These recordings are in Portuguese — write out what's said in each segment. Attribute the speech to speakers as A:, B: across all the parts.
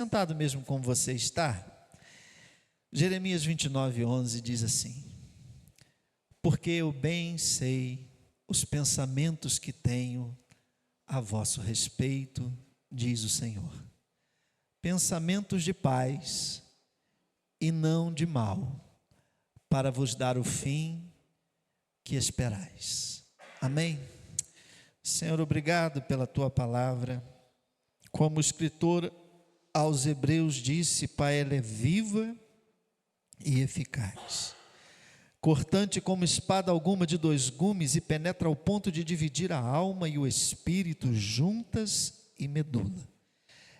A: Sentado mesmo como você está, Jeremias 29:11 diz assim: porque eu bem sei os pensamentos que tenho a vosso respeito, diz o Senhor, pensamentos de paz e não de mal, para vos dar o fim que esperais. Amém? Senhor, obrigado pela tua palavra. Como o escritor aos Hebreus disse, Pai, ela é viva e eficaz, cortante como espada alguma de dois gumes, e penetra ao ponto de dividir a alma e o espírito, juntas e medula.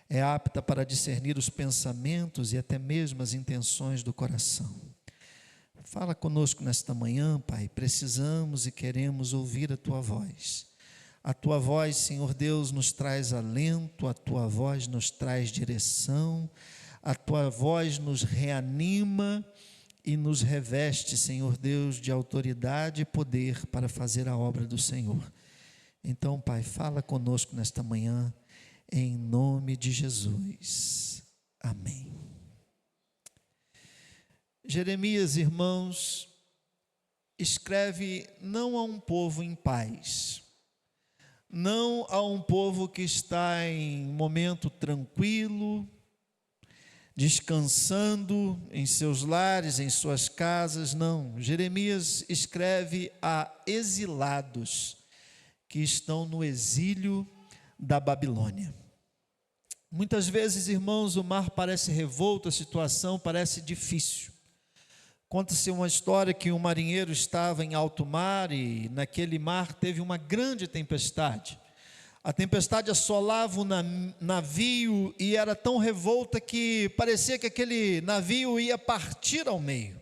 A: É apta para discernir os pensamentos e até mesmo as intenções do coração. Fala conosco nesta manhã, Pai, precisamos e queremos ouvir a tua voz. A tua voz, Senhor Deus, nos traz alento, a tua voz nos traz direção, a tua voz nos reanima e nos reveste, Senhor Deus, de autoridade e poder para fazer a obra do Senhor. Então, Pai, fala conosco nesta manhã, em nome de Jesus. Amém. Jeremias, irmãos, escreve não a um povo em paz, não a um povo que está em momento tranquilo, descansando em seus lares, em suas casas, não. Jeremias escreve a exilados que estão no exílio da Babilônia. Muitas vezes, irmãos, o mar parece revolto, a situação parece difícil. Conta-se uma história que um marinheiro estava em alto mar e naquele mar teve uma grande tempestade. A tempestade assolava o navio e era tão revolta que parecia que aquele navio ia partir ao meio.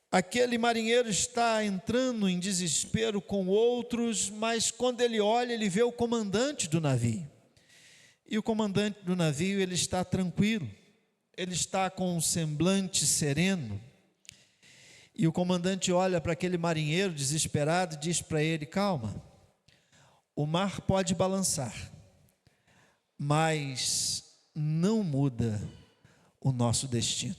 A: Aquele marinheiro está entrando em desespero com outros, mas quando ele olha, ele vê o comandante do navio. E o comandante do navio, ele está tranquilo, ele está com um semblante sereno. E o comandante olha para aquele marinheiro desesperado e diz para ele: calma, o mar pode balançar, mas não muda o nosso destino.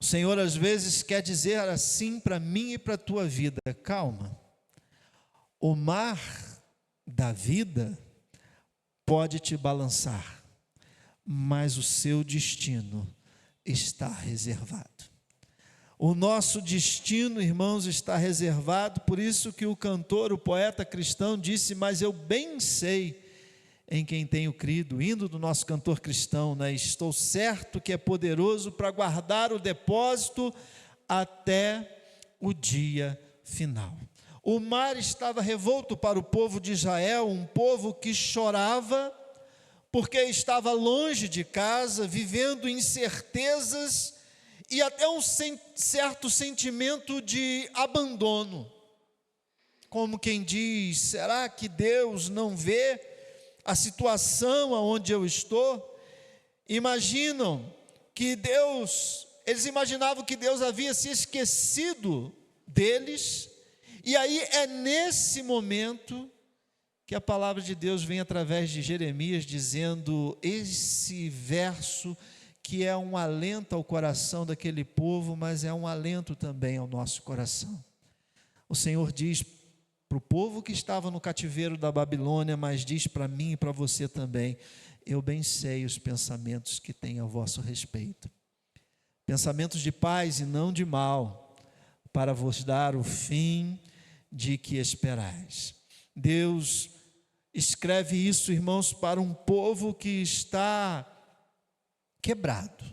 A: O Senhor às vezes quer dizer assim para mim e para a tua vida: calma, o mar da vida pode te balançar, mas o seu destino está reservado. O nosso destino, irmãos, está reservado, por isso que o cantor, o poeta cristão disse: mas eu bem sei em quem tenho crido, indo do nosso cantor cristão, né? Estou certo que é poderoso para guardar o depósito até o dia final. O mar estava revolto para o povo de Israel, um povo que chorava, porque estava longe de casa, vivendo incertezas, e até um certo sentimento de abandono, como quem diz: será que Deus não vê a situação aonde eu estou? Eles imaginavam que Deus havia se esquecido deles, e aí é nesse momento que a palavra de Deus vem através de Jeremias, dizendo esse verso que é um alento ao coração daquele povo, mas é um alento também ao nosso coração. O Senhor diz para o povo que estava no cativeiro da Babilônia, mas diz para mim e para você também: eu bem sei os pensamentos que tenho a vosso respeito, pensamentos de paz e não de mal, para vos dar o fim de que esperais. Deus escreve isso, irmãos, para um povo que está quebrado.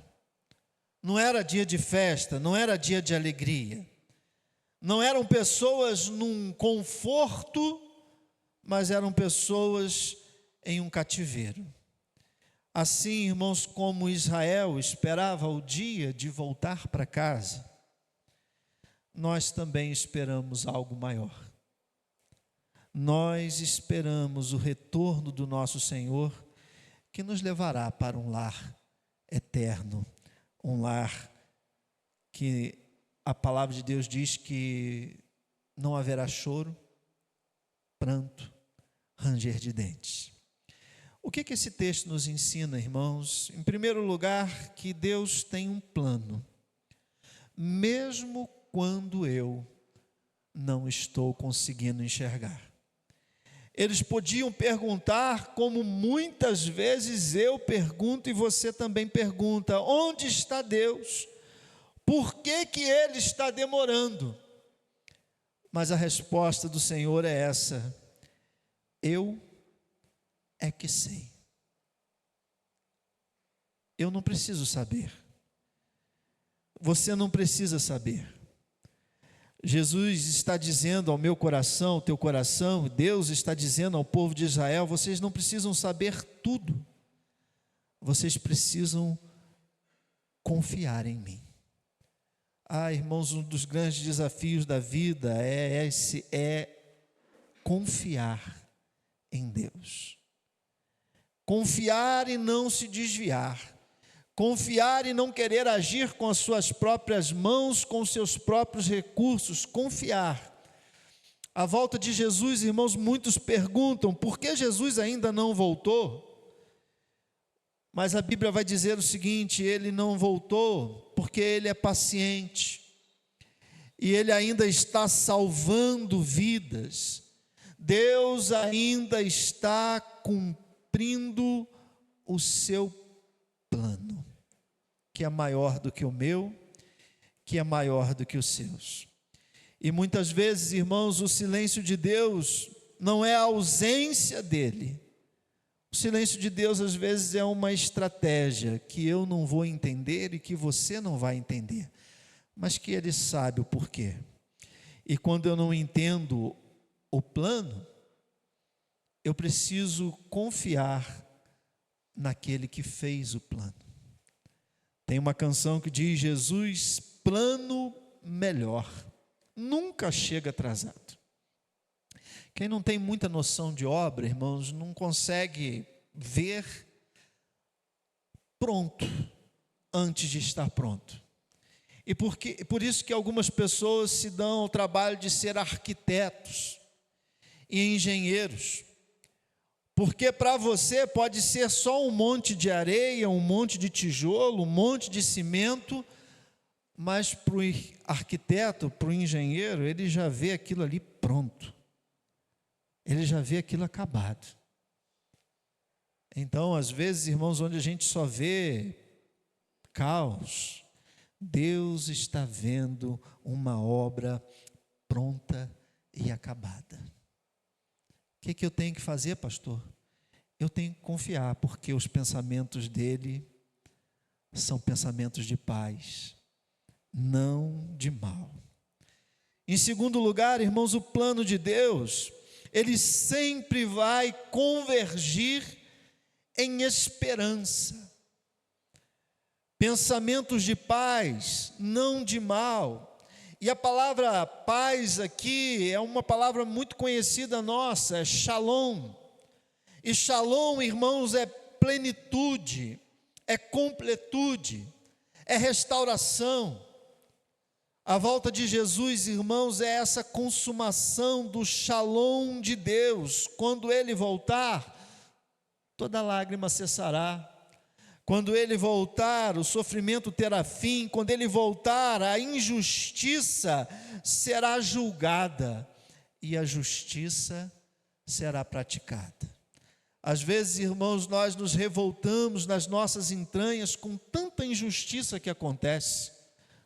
A: Não era dia de festa, não era dia de alegria, não eram pessoas num conforto, mas eram pessoas em um cativeiro. Assim, irmãos, como Israel esperava o dia de voltar para casa, nós também esperamos algo maior. Nós esperamos o retorno do nosso Senhor, que nos levará para um lar eterno, um lar que a palavra de Deus diz que não haverá choro, pranto, ranger de dentes. O que esse texto nos ensina, irmãos? Em primeiro lugar, que Deus tem um plano, mesmo quando eu não estou conseguindo enxergar. Eles podiam perguntar, como muitas vezes eu pergunto e você também pergunta: onde está Deus? Por que Ele está demorando? Mas a resposta do Senhor é essa: eu é que sei. Eu não preciso saber. Você não precisa saber. Jesus está dizendo ao meu coração, ao teu coração, Deus está dizendo ao povo de Israel: vocês não precisam saber tudo, vocês precisam confiar em mim. Irmãos, um dos grandes desafios da vida é confiar em Deus. Confiar e não se desviar. Confiar e não querer agir com as suas próprias mãos, com os seus próprios recursos. Confiar. À volta de Jesus, irmãos, muitos perguntam: por que Jesus ainda não voltou? Mas a Bíblia vai dizer o seguinte: Ele não voltou porque Ele é paciente. E Ele ainda está salvando vidas. Deus ainda está cumprindo o seu plano, que é maior do que o meu, que é maior do que os seus. E muitas vezes, irmãos, o silêncio de Deus não é a ausência dele. O silêncio de Deus às vezes é uma estratégia que eu não vou entender e que você não vai entender, mas que Ele sabe o porquê. E quando eu não entendo o plano, eu preciso confiar naquele que fez o plano. Tem uma canção que diz: Jesus, plano melhor, nunca chega atrasado. Quem não tem muita noção de obra, irmãos, não consegue ver pronto antes de estar pronto. E por isso que algumas pessoas se dão ao trabalho de ser arquitetos e engenheiros. Porque para você pode ser só um monte de areia, um monte de tijolo, um monte de cimento, mas para o arquiteto, para o engenheiro, ele já vê aquilo ali pronto. Ele já vê aquilo acabado. Então, às vezes, irmãos, onde a gente só vê caos, Deus está vendo uma obra pronta e acabada. O que eu tenho que fazer, pastor? Eu tenho que confiar, porque os pensamentos dele são pensamentos de paz, não de mal. Em segundo lugar, irmãos, o plano de Deus, ele sempre vai convergir em esperança. Pensamentos de paz, não de mal. E a palavra paz aqui é uma palavra muito conhecida nossa, é shalom. E shalom, irmãos, é plenitude, é completude, é restauração. A volta de Jesus, irmãos, é essa consumação do shalom de Deus. Quando Ele voltar, toda lágrima cessará. Quando Ele voltar, o sofrimento terá fim. Quando Ele voltar, a injustiça será julgada e a justiça será praticada. Às vezes, irmãos, nós nos revoltamos nas nossas entranhas com tanta injustiça que acontece,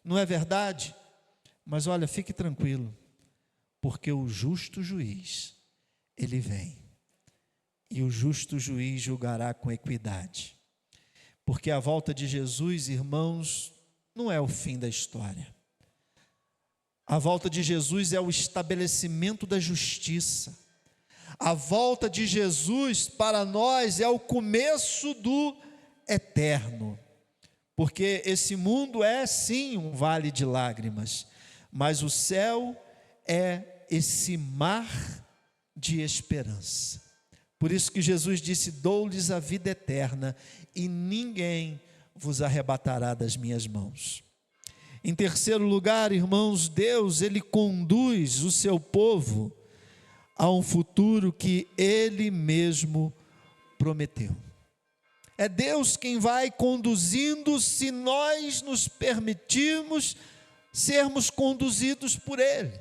A: não é verdade? Mas olha, fique tranquilo, porque o justo juiz, ele vem, e o justo juiz julgará com equidade. Porque a volta de Jesus, irmãos, não é o fim da história. A volta de Jesus é o estabelecimento da justiça. A volta de Jesus para nós é o começo do eterno. Porque esse mundo é sim um vale de lágrimas, mas o céu é esse mar de esperança. Por isso que Jesus disse: dou-lhes a vida eterna e ninguém vos arrebatará das minhas mãos. Em terceiro lugar, irmãos, Deus, Ele conduz o seu povo a um futuro que Ele mesmo prometeu. É Deus quem vai conduzindo, se nós nos permitirmos sermos conduzidos por Ele.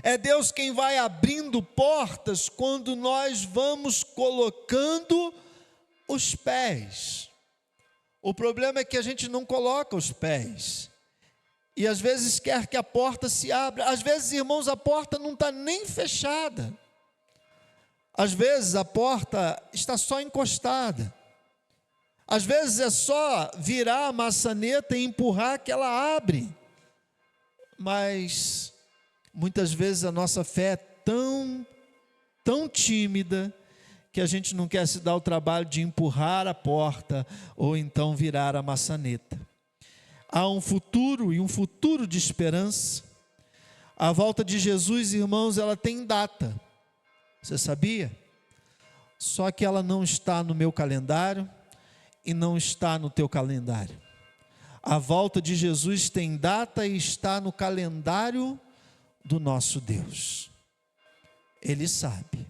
A: É Deus quem vai abrindo portas quando nós vamos colocando os pés. O problema é que a gente não coloca os pés. E às vezes quer que a porta se abra. Às vezes, irmãos, a porta não está nem fechada. Às vezes a porta está só encostada. Às vezes é só virar a maçaneta e empurrar que ela abre. Mas muitas vezes a nossa fé é tão tímida que a gente não quer se dar o trabalho de empurrar a porta ou então virar a maçaneta. Há um futuro e um futuro de esperança. A volta de Jesus, irmãos, ela tem data. Você sabia? Só que ela não está no meu calendário e não está no teu calendário. A volta de Jesus tem data e está no calendário do nosso Deus. Ele sabe.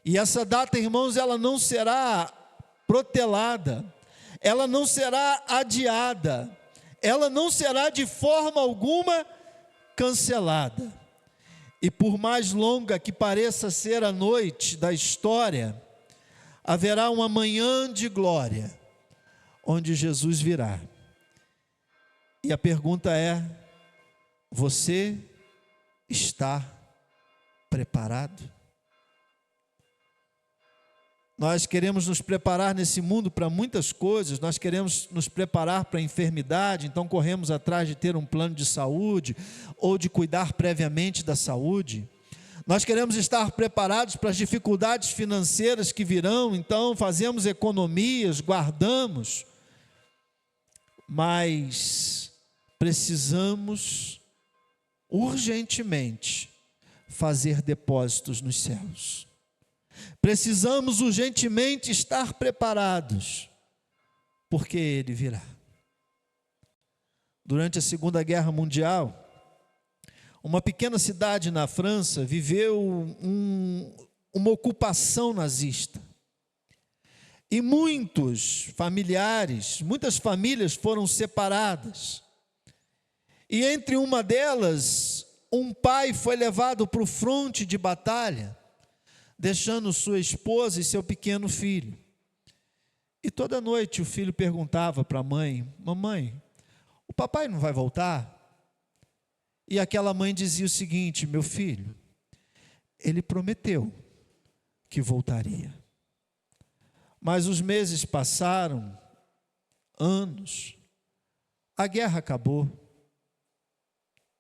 A: E essa data, irmãos, ela não será protelada, ela não será adiada, ela não será de forma alguma cancelada. E por mais longa que pareça ser a noite da história, haverá uma manhã de glória, onde Jesus virá. E a pergunta é: você está preparado? Nós queremos nos preparar nesse mundo para muitas coisas, nós queremos nos preparar para a enfermidade, então corremos atrás de ter um plano de saúde, ou de cuidar previamente da saúde. Nós queremos estar preparados para as dificuldades financeiras que virão, então fazemos economias, guardamos, mas precisamos urgentemente fazer depósitos nos céus. Precisamos urgentemente estar preparados, porque Ele virá. Durante a Segunda Guerra Mundial, uma pequena cidade na França viveu uma ocupação nazista. E muitas famílias foram separadas. E entre uma delas, um pai foi levado para o fronte de batalha, deixando sua esposa e seu pequeno filho. E toda noite o filho perguntava para a mãe: mamãe, o papai não vai voltar? E aquela mãe dizia o seguinte: meu filho, ele prometeu que voltaria. Mas os meses passaram, anos, a guerra acabou,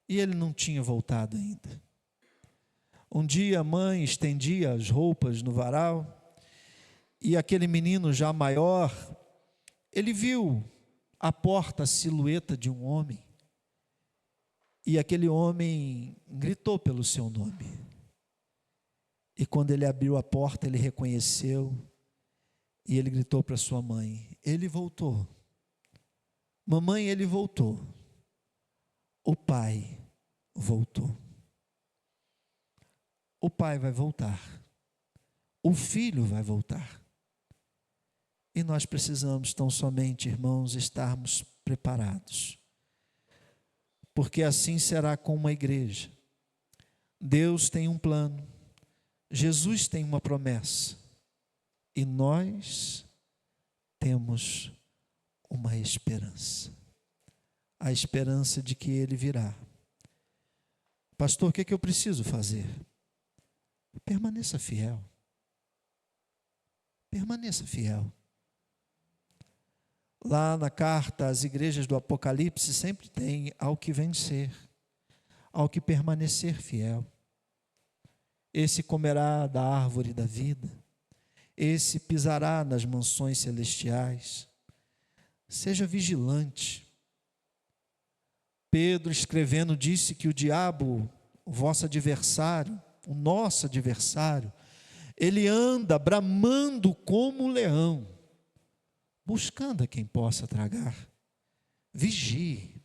A: e ele não tinha voltado ainda. Um dia a mãe estendia as roupas no varal, e aquele menino já maior, ele viu à porta a silhueta de um homem, e aquele homem gritou pelo seu nome. E quando ele abriu a porta, ele reconheceu, e ele gritou para sua mãe: ele voltou. Mamãe, ele voltou. O pai voltou. O pai vai voltar. O filho vai voltar. E nós precisamos tão somente, irmãos, estarmos preparados. Porque assim será com uma igreja. Deus tem um plano. Jesus tem uma promessa. E nós temos uma esperança. A esperança de que Ele virá. Pastor, o que eu preciso fazer? Permaneça fiel. Permaneça fiel. Lá na carta às igrejas do Apocalipse sempre tem: ao que vencer, ao que permanecer fiel. Esse comerá da árvore da vida, esse pisará nas mansões celestiais. Seja vigilante. Pedro, escrevendo, disse que o diabo, o vosso adversário, o nosso adversário, ele anda bramando como um leão, buscando a quem possa tragar. Vigie,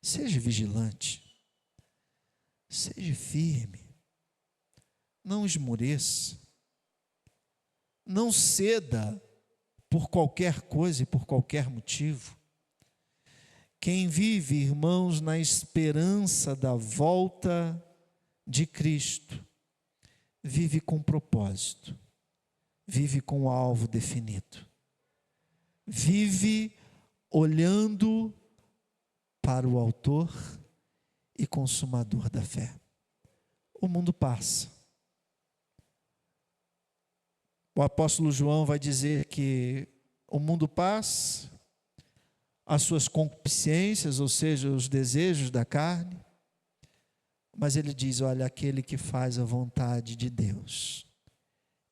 A: seja vigilante, seja firme, não esmoreça. não ceda por qualquer coisa e por qualquer motivo. Quem vive, irmãos, na esperança da volta de Cristo, vive com propósito, vive com o alvo definido, vive olhando para o autor e consumador da fé. O mundo passa. O apóstolo João vai dizer que o mundo passa, as suas concupiscências, ou seja, os desejos da carne, mas ele diz, olha, aquele que faz a vontade de Deus,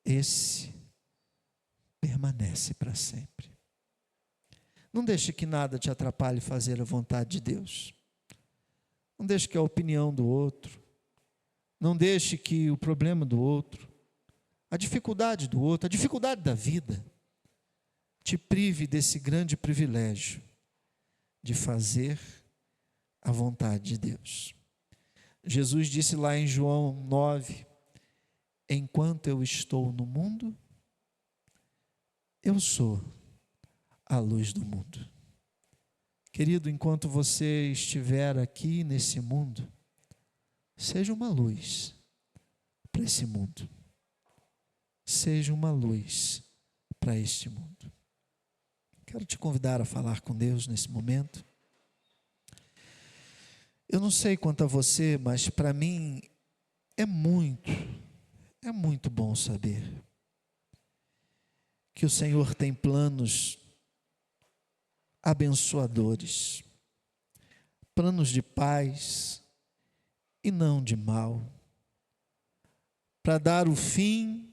A: esse permanece para sempre. Não deixe que nada te atrapalhe fazer a vontade de Deus. Não deixe que a opinião do outro, não deixe que o problema do outro, a dificuldade do outro, a dificuldade da vida, te prive desse grande privilégio de fazer a vontade de Deus. Jesus disse lá em João 9, enquanto eu estou no mundo, eu sou a luz do mundo. Querido, enquanto você estiver aqui nesse mundo, seja uma luz para esse mundo. Seja uma luz para este mundo. Quero te convidar a falar com Deus nesse momento. Eu não sei quanto a você, mas para mim é muito bom saber que o Senhor tem planos abençoadores, planos de paz e não de mal, para dar o fim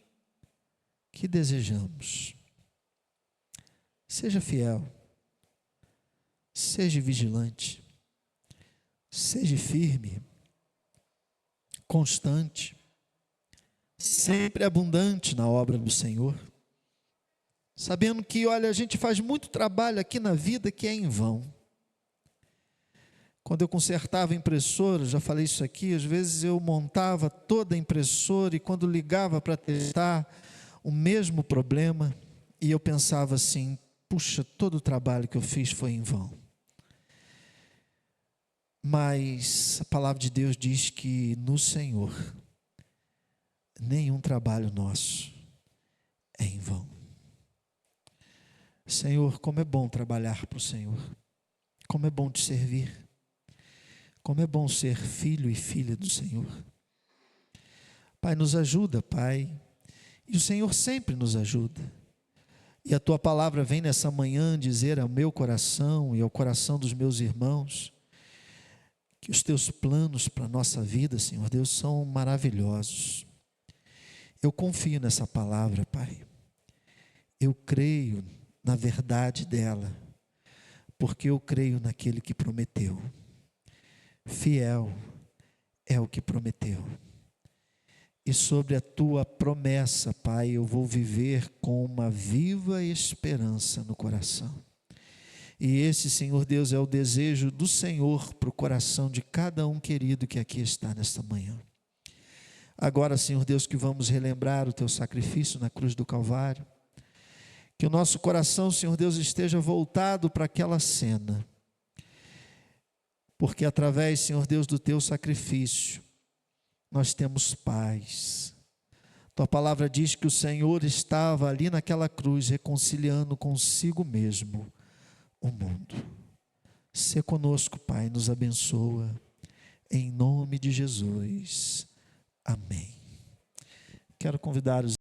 A: que desejamos. Seja fiel, seja vigilante, seja firme, constante, sempre abundante na obra do Senhor, sabendo que, olha, a gente faz muito trabalho aqui na vida que é em vão. Quando eu consertava impressora, já falei isso aqui, às vezes eu montava toda a impressora e quando ligava para testar o mesmo problema, e eu pensava assim, puxa, todo o trabalho que eu fiz foi em vão. Mas a palavra de Deus diz que no Senhor, nenhum trabalho nosso é em vão. Senhor, como é bom trabalhar para o Senhor, como é bom te servir, como é bom ser filho e filha do Senhor. Pai, nos ajuda, Pai, e o Senhor sempre nos ajuda. E a Tua palavra vem nessa manhã dizer ao meu coração e ao coração dos meus irmãos, que os Teus planos para a nossa vida, Senhor Deus, são maravilhosos. Eu confio nessa palavra, Pai. Eu creio na verdade dela, porque eu creio naquele que prometeu. Fiel é o que prometeu. E sobre a Tua promessa, Pai, eu vou viver com uma viva esperança no coração. E esse, Senhor Deus, é o desejo do Senhor para o coração de cada um querido que aqui está nesta manhã. Agora, Senhor Deus, que vamos relembrar o Teu sacrifício na cruz do Calvário, que o nosso coração, Senhor Deus, esteja voltado para aquela cena, porque através, Senhor Deus, do Teu sacrifício, nós temos paz. Tua palavra diz que o Senhor estava ali naquela cruz, reconciliando consigo mesmo o mundo. Sê conosco, Pai, nos abençoa, em nome de Jesus. Amém. Quero convidar os